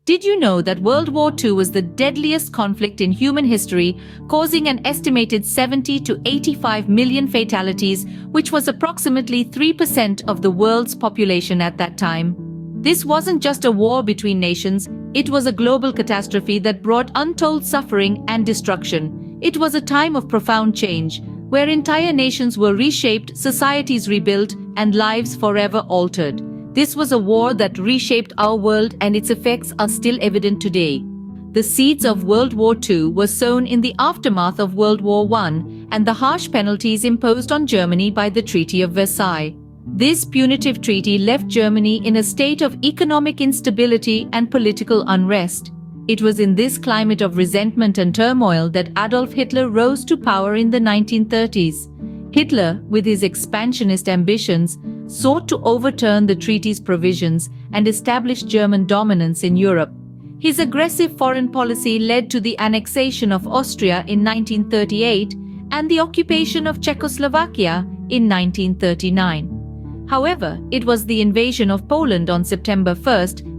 Did you know that World War II was the deadliest conflict in human history, causing an estimated 70 to 85 million fatalities, which was approximately 3% of the world's population at that time? This wasn't just a war between nations, it was a global catastrophe that brought untold suffering and destruction. It was a time of profound change, where entire nations were reshaped, societies rebuilt, and lives forever altered. This was a war that reshaped our world, and its effects are still evident today. The seeds of World War II were sown in the aftermath of World War I and the harsh penalties imposed on Germany by the Treaty of Versailles. This punitive treaty left Germany in a state of economic instability and political unrest. It was in this climate of resentment and turmoil that Adolf Hitler rose to power in the 1930s. Hitler, with his expansionist ambitions, sought to overturn the treaty's provisions and establish German dominance in Europe. His aggressive foreign policy led to the annexation of Austria in 1938 and the occupation of Czechoslovakia in 1939. However, it was the invasion of Poland on September 1,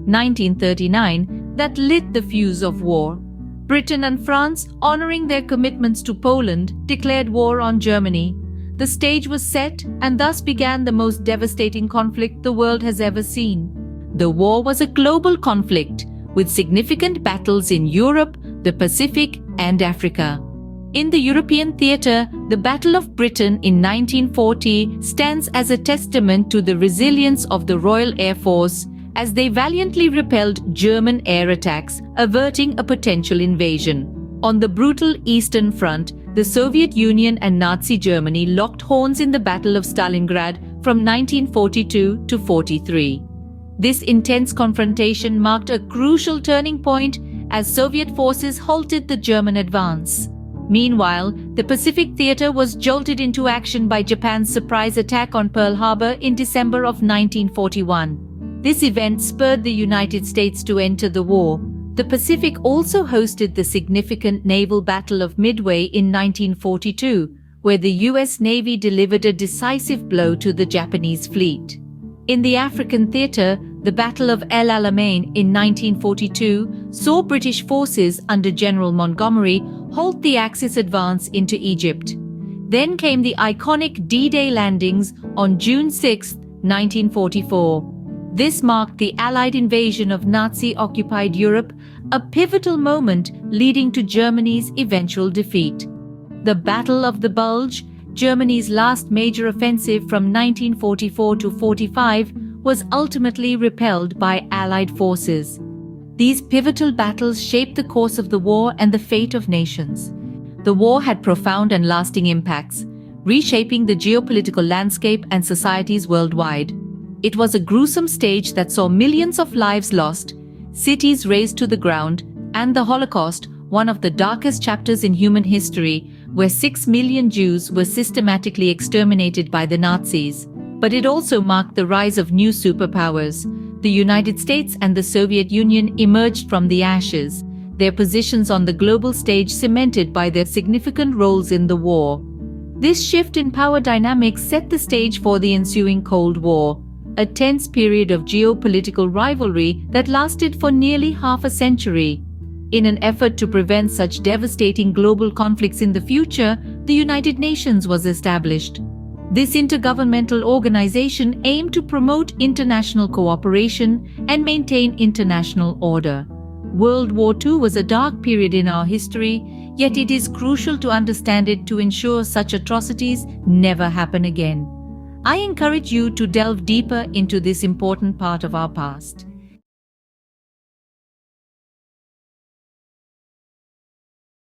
1939, that lit the fuse of war. Britain and France, honoring their commitments to Poland, declared war on Germany. The stage was set, and thus began the most devastating conflict the world has ever seen. The war was a global conflict, with significant battles in Europe, the Pacific, and Africa. In the European theatre, the Battle of Britain in 1940 stands as a testament to the resilience of the Royal Air Force, as they valiantly repelled German air attacks, averting a potential invasion. On the brutal Eastern Front, the Soviet Union and Nazi Germany locked horns in the Battle of Stalingrad from 1942 to 43. This intense confrontation marked a crucial turning point as Soviet forces halted the German advance. Meanwhile, the Pacific theater was jolted into action by Japan's surprise attack on Pearl Harbor in December of 1941. This event spurred the United States to enter the war. The Pacific also hosted the significant naval battle of Midway in 1942, where the US Navy delivered a decisive blow to the Japanese fleet. In the African theater, the Battle of El Alamein in 1942 saw British forces under General Montgomery halt the Axis advance into Egypt. Then came the iconic D-Day landings on June 6, 1944. This marked the Allied invasion of Nazi-occupied Europe, a pivotal moment leading to Germany's eventual defeat. The Battle of the Bulge, Germany's last major offensive from 1944 to 45, was ultimately repelled by Allied forces. These pivotal battles shaped the course of the war and the fate of nations. The war had profound and lasting impacts, reshaping the geopolitical landscape and societies worldwide. It was a gruesome stage that saw millions of lives lost, cities razed to the ground, and the Holocaust, one of the darkest chapters in human history, where 6 million Jews were systematically exterminated by the Nazis. But it also marked the rise of new superpowers. The United States and the Soviet Union emerged from the ashes, their positions on the global stage cemented by their significant roles in the war. This shift in power dynamics set the stage for the ensuing Cold War, a tense period of geopolitical rivalry that lasted for nearly half a century. In an effort to prevent such devastating global conflicts in the future, the United Nations was established. This intergovernmental organization aimed to promote international cooperation and maintain international order. World War II was a dark period in our history, yet it is crucial to understand it to ensure such atrocities never happen again. I encourage you to delve deeper into this important part of our past.